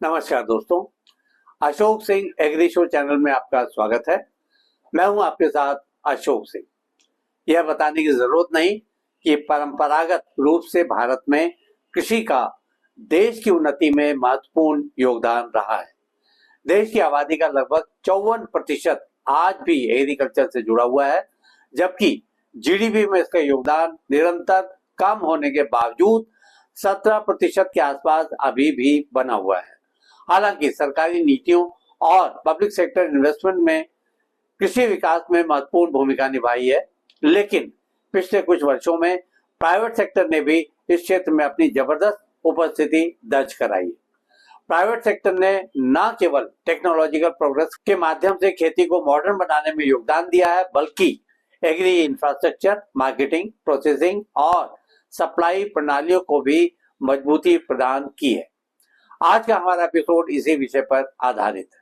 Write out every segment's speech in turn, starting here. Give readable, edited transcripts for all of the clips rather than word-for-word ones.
नमस्कार दोस्तों, Ashok Singh agri show channel में आपका स्वागत है। मैं हूं आपके साथ अशोक सिंह। यह बताने की जरूरत नहीं कि परंपरागत रूप से भारत में कृषि का देश की उन्नति में महत्वपूर्ण योगदान रहा है। देश की आबादी का लगभग 54% आज भी एग्रीकल्चर से जुड़ा हुआ है, जबकि जीडीपी में इसका योगदान निरंतर कम होने के बावजूद 17% के आसपास अभी भी बना हुआ है। हालांकि सरकारी नीतियों और पब्लिक सेक्टर इन्वेस्टमेंट में कृषि विकास में महत्वपूर्ण भूमिका निभाई है, लेकिन पिछले कुछ वर्षों में प्राइवेट सेक्टर ने भी इस क्षेत्र में अपनी जबरदस्त उपस्थिति दर्ज कराई है। प्राइवेट सेक्टर ने न केवल टेक्नोलॉजिकल प्रोग्रेस के माध्यम से खेती को मॉडर्न बनाने में योगदान दिया है, बल्कि एग्री इंफ्रास्ट्रक्चर, मार्केटिंग, प्रोसेसिंग और सप्लाई प्रणालियों को भी मजबूती प्रदान की है। आज का हमारा एपिसोड इसी विषय पर आधारित है।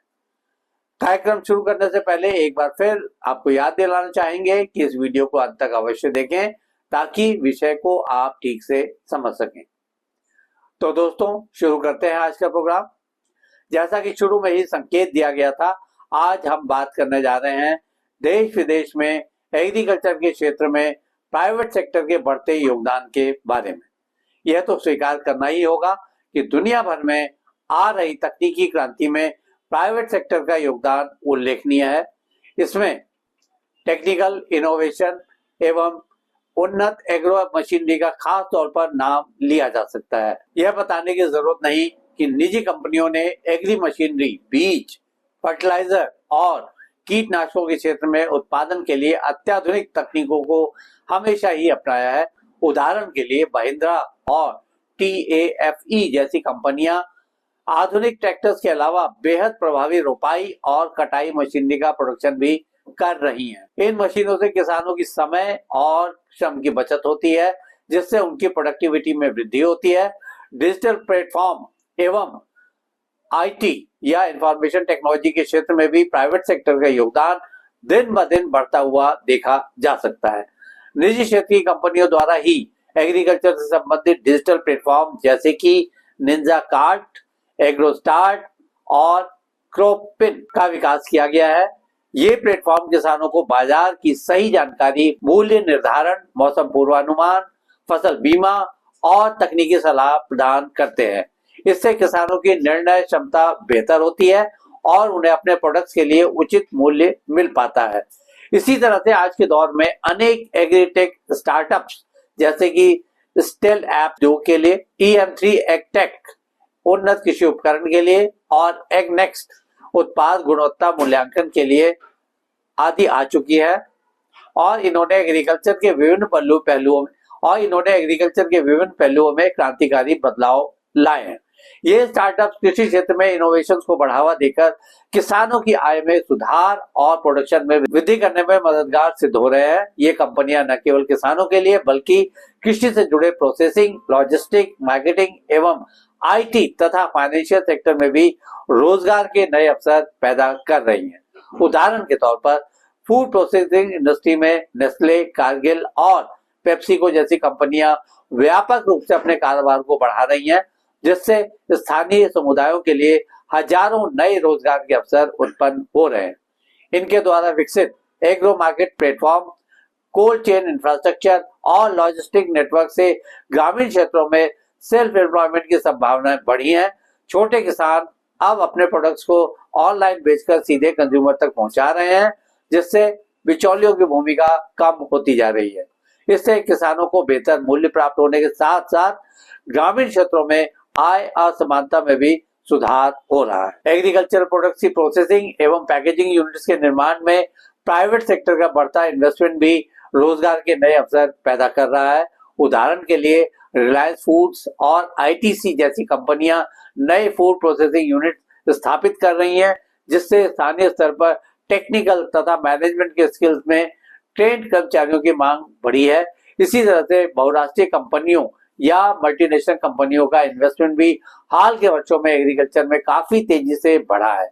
कार्यक्रम शुरू करने से पहले एक बार फिर आपको याद दिलाना चाहेंगे कि इस वीडियो को अंत तक अवश्य देखें ताकि विषय को आप ठीक से समझ सकें। तो दोस्तों, शुरू करते हैं आज का प्रोग्राम। जैसा कि शुरू में ही संकेत दिया गया था, आज हम बात करने जा रहे हैं देश विदेश में एग्रीकल्चर के क्षेत्र में प्राइवेट सेक्टर के बढ़ते योगदान के बारे में। यह तो स्वीकार करना ही होगा कि दुनिया भर में आ रही तकनीकी क्रांति में प्राइवेट सेक्टर का योगदान उल्लेखनीय है। इसमें टेक्निकल इनोवेशन एवं उन्नत एग्रो मशीनरी का खास तौर पर नाम लिया जा सकता है। यह बताने की जरूरत नहीं कि निजी कंपनियों ने एग्री मशीनरी, बीज, फर्टिलाइजर और कीटनाशकों के क्षेत्र में उत्पादन के लिए अत्याधुनिक तकनीकों को हमेशा ही अपनाया है। उदाहरण के लिए महिंद्रा और TAFE जैसी कंपनियां आधुनिक ट्रैक्टर्स के अलावा बेहद प्रभावी रोपाई और कटाई मशीनरी का प्रोडक्शन भी कर रही हैं। इन मशीनों से किसानों की समय और श्रम की बचत होती है, जिससे उनकी प्रोडक्टिविटी में वृद्धि होती है। डिजिटल प्लेटफॉर्म एवं IT या इंफॉर्मेशन टेक्नोलॉजी के क्षेत्र में भी प्राइवेट सेक्टर का योगदान दिन ब दिन बढ़ता हुआ देखा जा सकता है। निजी क्षेत्र की कंपनियों द्वारा ही एग्रीकल्चर से संबंधित डिजिटल प्लेटफॉर्म जैसे कि निंजा कार्ट, एग्रोस्टार्ट और क्रोपिन का विकास किया गया है। ये प्लेटफॉर्म किसानों को बाजार की सही जानकारी, मूल्य निर्धारण, मौसम पूर्वानुमान, फसल बीमा और तकनीकी सलाह प्रदान करते हैं। इससे किसानों की निर्णय क्षमता बेहतर होती है और उन्हें अपने प्रोडक्ट्स के लिए उचित मूल्य मिल पाता है। इसी तरह से आज के दौर में अनेक एग्रीटेक स्टार्टअप्स जैसे कि स्टेल ऐप जो के लिए, EM3 एग्टेक उन्नत कृषि उपकरण के लिए और एगनेक्स्ट उत्पाद गुणवत्ता मूल्यांकन के लिए आदि आ चुकी है और इन्होंने एग्रीकल्चर के विभिन्न पहलुओं में क्रांतिकारी बदलाव लाए हैं। ये स्टार्टअप्स कृषि क्षेत्र में इनोवेशन को बढ़ावा देकर किसानों की आय में सुधार और प्रोडक्शन में वृद्धि करने में मददगार सिद्ध हो रहे हैं। ये कंपनियां न केवल किसानों के लिए बल्कि कृषि से जुड़े प्रोसेसिंग, लॉजिस्टिक, मार्केटिंग एवं IT तथा फाइनेंशियल सेक्टर में भी रोजगार के नए अवसर पैदा कर रही हैं। उदाहरण के तौर पर फूड प्रोसेसिंग इंडस्ट्री में नेस्ले, कारगिल और पेप्सिको जैसी कंपनियां व्यापक रूप से अपने कारोबार को बढ़ा रही हैं, जिससे स्थानीय समुदायों के लिए हजारों नए रोजगार के अवसर उत्पन्न हो रहे हैं। इनके द्वारा विकसित agro market platform, cold chain infrastructure और लॉजिस्टिक नेटवर्क से ग्रामीण क्षेत्रों में सेल्फ एम्प्लॉयमेंट की संभावनाएं बढ़ी हैं। छोटे किसान अब अपने प्रोडक्ट्स को ऑनलाइन बेचकर सीधे कंज्यूमर तक पहुंचा रहे हैं, जिससे बिचौलियों की भूमिका कम होती जा रही है। इससे किसानों को बेहतर मूल्य प्राप्त होने के साथ साथ ग्रामीण क्षेत्रों में आय असमानता में भी सुधार हो रहा है। एग्रीकल्चर प्रोडक्ट्स की प्रोसेसिंग एवं पैकेजिंग यूनिट्स के निर्माण में प्राइवेट सेक्टर का बढ़ता इन्वेस्टमेंट भी रोजगार के नए अवसर पैदा कर रहा है। उदाहरण के लिए रिलायंस फूड्स और ITC जैसी कंपनियां नए फूड प्रोसेसिंग यूनिट स्थापित कर रही हैं, जिससे स्थानीय स्तर पर टेक्निकल तथा मैनेजमेंट के स्किल्स में ट्रेंड कर्मचारियों की मांग बढ़ी है। इसी तरह से बहुराष्ट्रीय कंपनियों या मल्टीनेशनल कंपनियों का इन्वेस्टमेंट भी हाल के वर्षों में एग्रीकल्चर में काफी तेजी से बढ़ा है।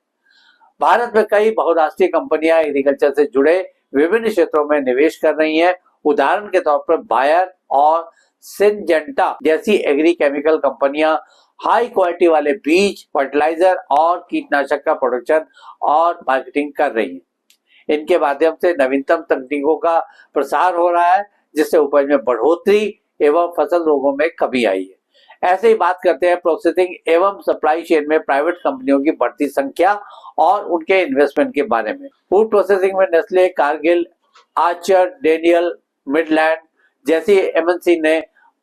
भारत में कई बहुराष्ट्रीय कंपनियां एग्रीकल्चर से जुड़े विभिन्न क्षेत्रों में निवेश कर रही हैं। उदाहरण के तौर पर बायर और सिंजेंटा जैसी एग्री केमिकल कंपनियां हाई क्वालिटी वाले बीज, फर्टिलाइजर और कीटनाशक का प्रोडक्शन और मार्केटिंग कर रही है। इनके माध्यम से नवीनतम तकनीकों का प्रसार हो रहा है, जिससे उपज में बढ़ोतरी एवं फसल रोगों में कमी आई है। ऐसे ही बात करते हैं प्रोसेसिंग एवं सप्लाई चेन में प्राइवेट कंपनियों की बढ़ती संख्या और उनके इन्वेस्टमेंट के बारे में। फूड प्रोसेसिंग में Nestle, Kargil, Archer, Daniel, Midland जैसी एमएनसी ने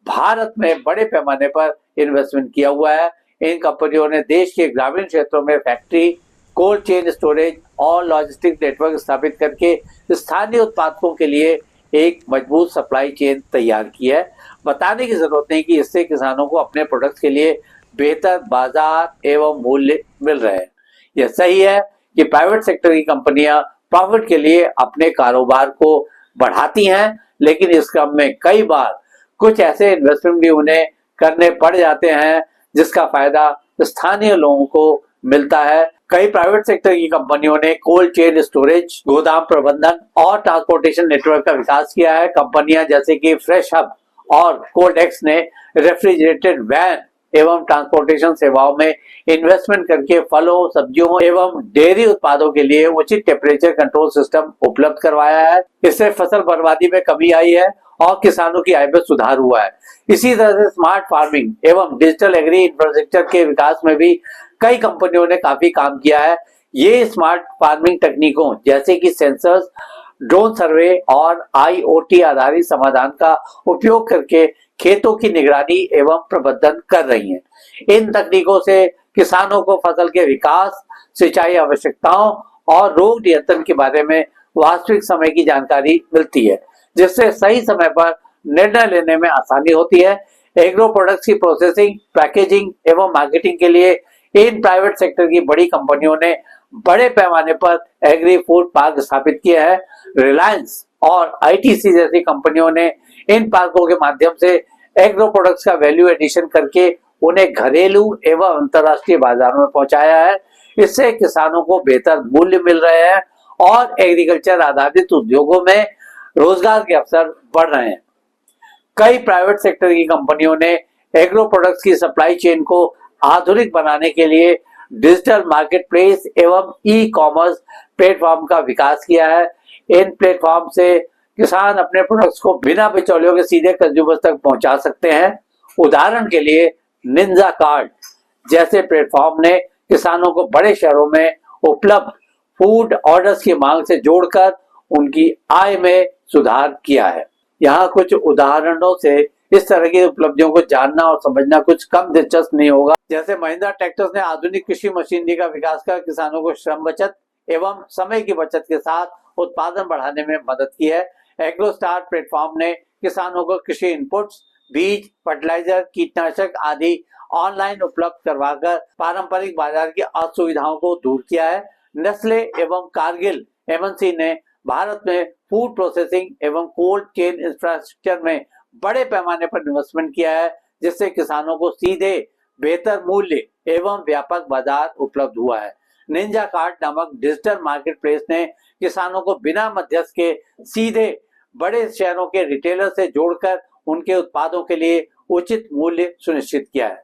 भारत में बड़े पैमाने पर इन्वेस्टमेंट किया हुआ है। इन कंपनियों ने देश के ग्रामीण क्षेत्रों में फैक्ट्री, कोल्ड चेन स्टोरेज और लॉजिस्टिक नेटवर्क स्थापित करके स्थानीय उत्पादकों के लिए एक मजबूत सप्लाई चेन तैयार की है। बताने की जरूरत नहीं कि इससे किसानों को अपने प्रोडक्ट्स के लिए बेहतर बाजार एवं मूल्य मिल रहे हैं। यह सही है कि प्राइवेट सेक्टर की कंपनियां प्रॉफिट के लिए अपने कारोबार को बढ़ाती हैं, लेकिन इस क्रम में कई बार कुछ ऐसे इन्वेस्टमेंट भी उन्हें करने पड़ जाते हैं जिसका फायदा स्थानीय लोगों को मिलता है। कई प्राइवेट सेक्टर की कंपनियों ने कोल्ड चेन स्टोरेज, गोदाम प्रबंधन और ट्रांसपोर्टेशन नेटवर्क का विकास किया है। कंपनियां जैसे कि फ्रेश हब और कोल्ड एक्स ने रेफ्रिजरेटेड वैन एवं ट्रांसपोर्टेशन सेवाओं में इन्वेस्टमेंट करके फलों, सब्जियों एवं डेयरी उत्पादों के लिए उचित टेम्परेचर कंट्रोल सिस्टम उपलब्ध करवाया है। इससे फसल बर्बादी में कमी आई है और किसानों की आय में सुधार हुआ है। इसी तरह से स्मार्ट फार्मिंग एवं डिजिटल एग्री इंफ्रास्ट्रक्चर के विकास में भी कई कंपनियों ने काफी काम किया है। ये स्मार्ट फार्मिंग तकनीकों जैसे कि सेंसर्स, ड्रोन सर्वे और आईओटी आधारित समाधान का उपयोग करके खेतों की निगरानी एवं प्रबंधन कर रही हैं। इन तकनीकों से किसानों को फसल के विकास, सिंचाई आवश्यकताओं और रोग नियंत्रण के बारे में वास्तविक समय की जानकारी मिलती है, जिससे सही समय पर निर्णय लेने में आसानी होती है। एग्रो प्रोडक्ट्स की प्रोसेसिंग, पैकेजिंग एवं मार्केटिंग के लिए इन प्राइवेट सेक्टर की बड़ी कंपनियों ने बड़े पैमाने पर एग्री फूड पार्क स्थापित किए हैं। रिलायंस और आईटीसी जैसी कंपनियों ने इन पार्कों के माध्यम से एग्रो प्रोडक्ट्स का वैल्यू एडिशन करके उन्हें घरेलू एवं अंतर्राष्ट्रीय बाजारों में पहुंचाया है। इससे किसानों को बेहतर मूल्य मिल रहे हैं और एग्रीकल्चर आधारित उद्योगों में रोजगार के अवसर बढ़ रहे हैं। कई प्राइवेट सेक्टर की कंपनियों ने एग्रो प्रोडक्ट्स की सप्लाई चेन को आधुनिक बनाने के लिए डिजिटल मार्केट प्लेस एवं ई कॉमर्स प्लेटफॉर्म का विकास किया है। इन प्लेटफॉर्म से किसान अपने प्रोडक्ट्स को बिना बिचौलियों के सीधे कंज्यूमर तक पहुंचा सकते हैं। उदाहरण के लिए निंजा कार्ट जैसे प्लेटफॉर्म ने किसानों को बड़े शहरों में उपलब्ध फूड ऑर्डर्स की मांग से जोड़कर उनकी आय में सुधार किया है। यहाँ कुछ उदाहरणों से इस तरह की उपलब्धियों को जानना और समझना कुछ कम दिलचस्प नहीं होगा। जैसे महिंद्रा ट्रैक्टर्स ने आधुनिक कृषि मशीनरी का विकास कर किसानों को श्रम बचत एवं समय की बचत के साथ उत्पादन बढ़ाने में मदद की है। एग्रोस्टार प्लेटफॉर्म ने किसानों को कृषि इनपुट्स, बीज, फर्टिलाइजर, कीटनाशक आदि ऑनलाइन उपलब्ध करवाकर पारंपरिक बाजार की असुविधाओं को दूर किया है। नेस्ले एवं कारगिल एमएनसी ने भारत में फूड प्रोसेसिंग एवं कोल्ड चेन इंफ्रास्ट्रक्चर में बड़े पैमाने पर इन्वेस्टमेंट किया है, जिससे किसानों को सीधे बेहतर मूल्य एवं व्यापक बाजार उपलब्ध हुआ है। निंजा कार्ट नामक डिजिटल मार्केट प्लेस ने किसानों को बिना मध्यस्थ के सीधे बड़े शहरों के रिटेलर से जोड़कर उनके उत्पादों के लिए उचित मूल्य सुनिश्चित किया है।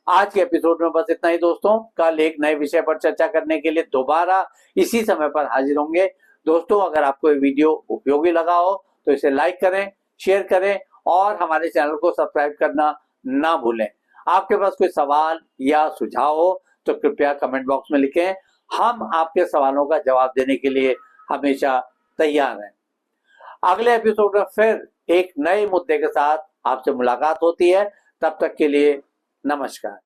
आज के एपिसोड में बस इतना ही दोस्तों। कल एक नए विषय पर चर्चा करने के लिए दोबारा इसी समय पर हाजिर होंगे। दोस्तों, अगर आपको ये वीडियो उपयोगी लगा हो तो इसे लाइक करें, शेयर करें और हमारे चैनल को सब्सक्राइब करना ना भूलें। आपके पास कोई सवाल या सुझाव हो तो कृपया कमेंट बॉक्स में लिखें। हम आपके सवालों का जवाब देने के लिए हमेशा तैयार हैं। अगले एपिसोड में फिर एक नए मुद्दे के साथ आपसे मुलाकात होती है। तब तक के लिए नमस्कार।